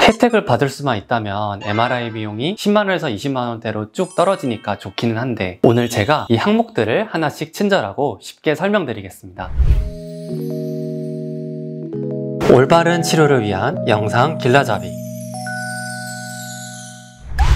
혜택을 받을 수만 있다면 MRI 비용이 10만원에서 20만원대로 쭉 떨어지니까 좋기는 한데, 오늘 제가 이 항목들을 하나씩 친절하고 쉽게 설명드리겠습니다. 올바른 치료를 위한 영상 길라잡이.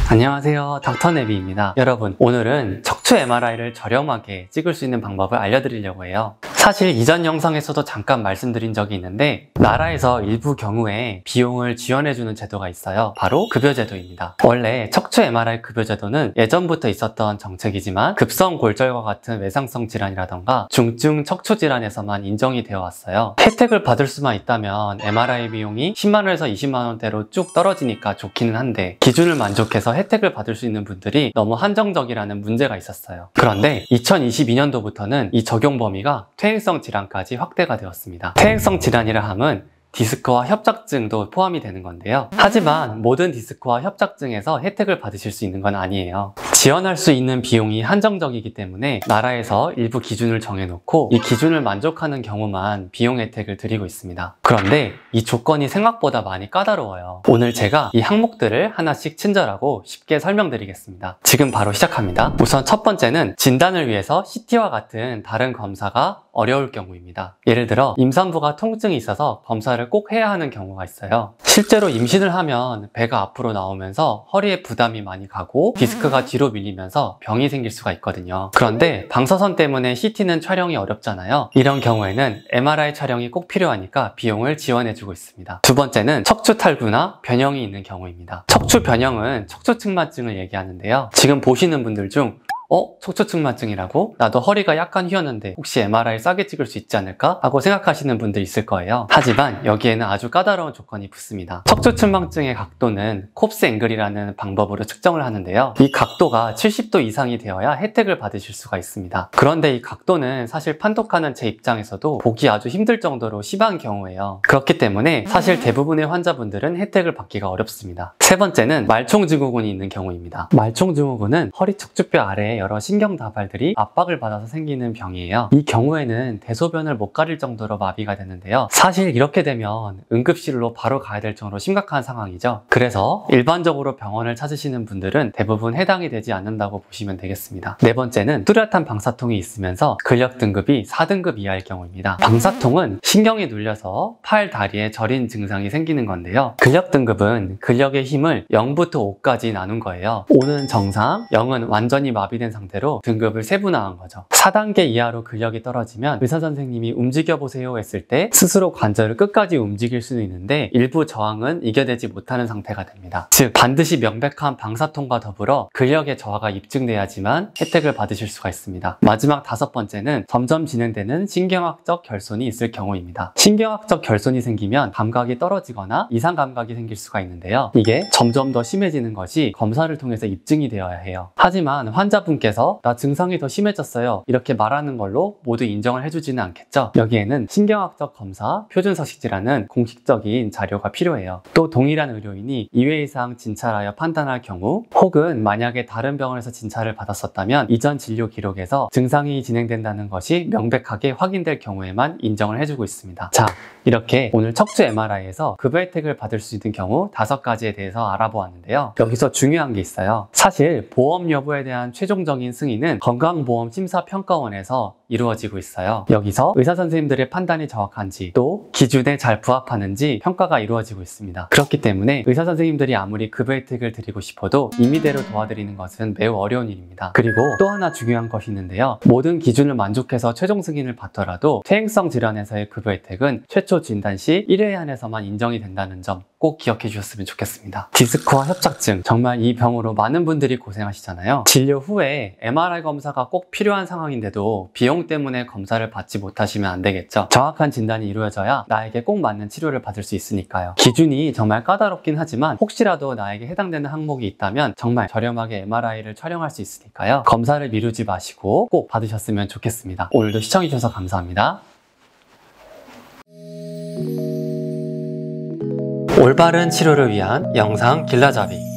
안녕하세요, 닥터네비입니다. 여러분, 오늘은 척추 MRI를 저렴하게 찍을 수 있는 방법을 알려드리려고 해요. 사실 이전 영상에서도 잠깐 말씀드린 적이 있는데, 나라에서 일부 경우에 비용을 지원해주는 제도가 있어요. 바로 급여제도입니다. 원래 척추 MRI 급여제도는 예전부터 있었던 정책이지만 급성골절과 같은 외상성 질환이라던가 중증 척추 질환에서만 인정이 되어 왔어요. 혜택을 받을 수만 있다면 MRI 비용이 10만원에서 20만원대로 쭉 떨어지니까 좋기는 한데, 기준을 만족해서 혜택을 받을 수 있는 분들이 너무 한정적이라는 문제가 있었어요. 그런데 2022년도부터는 이 적용 범위가 퇴행성 질환까지 확대가 되었습니다. 퇴행성 질환이라 함은 디스크와 협착증도 포함이 되는 건데요. 하지만 모든 디스크와 협착증에서 혜택을 받으실 수 있는 건 아니에요. 지원할 수 있는 비용이 한정적이기 때문에 나라에서 일부 기준을 정해놓고 이 기준을 만족하는 경우만 비용 혜택을 드리고 있습니다. 그런데 이 조건이 생각보다 많이 까다로워요. 오늘 제가 이 항목들을 하나씩 친절하고 쉽게 설명드리겠습니다. 지금 바로 시작합니다. 우선 첫 번째는 진단을 위해서 CT와 같은 다른 검사가 어려울 경우입니다. 예를 들어 임산부가 통증이 있어서 검사를 꼭 해야 하는 경우가 있어요. 실제로 임신을 하면 배가 앞으로 나오면서 허리에 부담이 많이 가고 디스크가 뒤로 밀리면서 병이 생길 수가 있거든요. 그런데 방사선 때문에 CT는 촬영이 어렵잖아요. 이런 경우에는 MRI 촬영이 꼭 필요하니까 비용을 지원해주고 있습니다. 두 번째는 척추 탈구나 변형이 있는 경우입니다. 척추 변형은 척추측만증을 얘기하는데요. 지금 보시는 분들 중 척추측만증이라고? 나도 허리가 약간 휘었는데 혹시 MRI 싸게 찍을 수 있지 않을까? 하고 생각하시는 분들 있을 거예요. 하지만 여기에는 아주 까다로운 조건이 붙습니다. 척추측만증의 각도는 콥스 앵글이라는 방법으로 측정을 하는데요. 이 각도가 70도 이상이 되어야 혜택을 받으실 수가 있습니다. 그런데 이 각도는 사실 판독하는 제 입장에서도 보기 아주 힘들 정도로 심한 경우예요. 그렇기 때문에 사실 대부분의 환자분들은 혜택을 받기가 어렵습니다. 세 번째는 말총증후군이 있는 경우입니다. 말총증후군은 허리 척추뼈 아래에 여러 신경 다발들이 압박을 받아서 생기는 병이에요. 이 경우에는 대소변을 못 가릴 정도로 마비가 되는데요. 사실 이렇게 되면 응급실로 바로 가야 될 정도로 심각한 상황이죠. 그래서 일반적으로 병원을 찾으시는 분들은 대부분 해당이 되지 않는다고 보시면 되겠습니다. 네 번째는 뚜렷한 방사통이 있으면서 근력 등급이 4등급 이하일 경우입니다. 방사통은 신경이 눌려서 팔, 다리에 저린 증상이 생기는 건데요. 근력 등급은 근력의 힘을 0부터 5까지 나눈 거예요. 5는 정상, 0은 완전히 마비된 상태로 등급을 세분화한 거죠. 4단계 이하로 근력이 떨어지면 의사 선생님이 움직여보세요 했을 때 스스로 관절을 끝까지 움직일 수는 있는데 일부 저항은 이겨내지 못하는 상태가 됩니다. 즉 반드시 명백한 방사통과 더불어 근력의 저하가 입증돼야지만 혜택을 받으실 수가 있습니다. 마지막 다섯 번째는 점점 진행되는 신경학적 결손이 있을 경우입니다. 신경학적 결손이 생기면 감각이 떨어지거나 이상 감각이 생길 수가 있는데요. 이게 점점 더 심해지는 것이 검사를 통해서 입증이 되어야 해요. 하지만 환자분께서 나 증상이 더 심해졌어요 이렇게 말하는 걸로 모두 인정을 해주지는 않겠죠. 여기에는 신경학적 검사, 표준서식지라는 공식적인 자료가 필요해요. 또 동일한 의료인이 2회 이상 진찰하여 판단할 경우, 혹은 만약에 다른 병원에서 진찰을 받았었다면 이전 진료 기록에서 증상이 진행된다는 것이 명백하게 확인될 경우에만 인정을 해주고 있습니다. 자, 이렇게 오늘 척추 MRI에서 급여 혜택을 받을 수 있는 경우 5가지에 대해서 알아보았는데요. 여기서 중요한 게 있어요. 사실 보험 여부에 대한 최종적인 승인은 건강보험심사평가원에서 이루어지고 있어요. 여기서 의사 선생님들의 판단이 정확한지 또 기준에 잘 부합하는지 평가가 이루어지고 있습니다. 그렇기 때문에 의사 선생님들이 아무리 급여 혜택을 드리고 싶어도 임의대로 도와드리는 것은 매우 어려운 일입니다. 그리고 또 하나 중요한 것이 있는데요. 모든 기준을 만족해서 최종 승인을 받더라도 퇴행성 질환에서의 급여 혜택은 최초 진단 시 1회 안에서만 인정이 된다는 점 꼭 기억해 주셨으면 좋겠습니다. 디스크와 협착증, 정말 이 병으로 많은 분들이 고생하시잖아요. 진료 후에 MRI 검사가 꼭 필요한 상황인데도 비용 때문에 검사를 받지 못하시면 안 되겠죠. 정확한 진단이 이루어져야 나에게 꼭 맞는 치료를 받을 수 있으니까요. 기준이 정말 까다롭긴 하지만 혹시라도 나에게 해당되는 항목이 있다면 정말 저렴하게 MRI를 촬영할 수 있으니까요. 검사를 미루지 마시고 꼭 받으셨으면 좋겠습니다. 오늘도 시청해 주셔서 감사합니다. 올바른 치료를 위한 영상 길라잡이.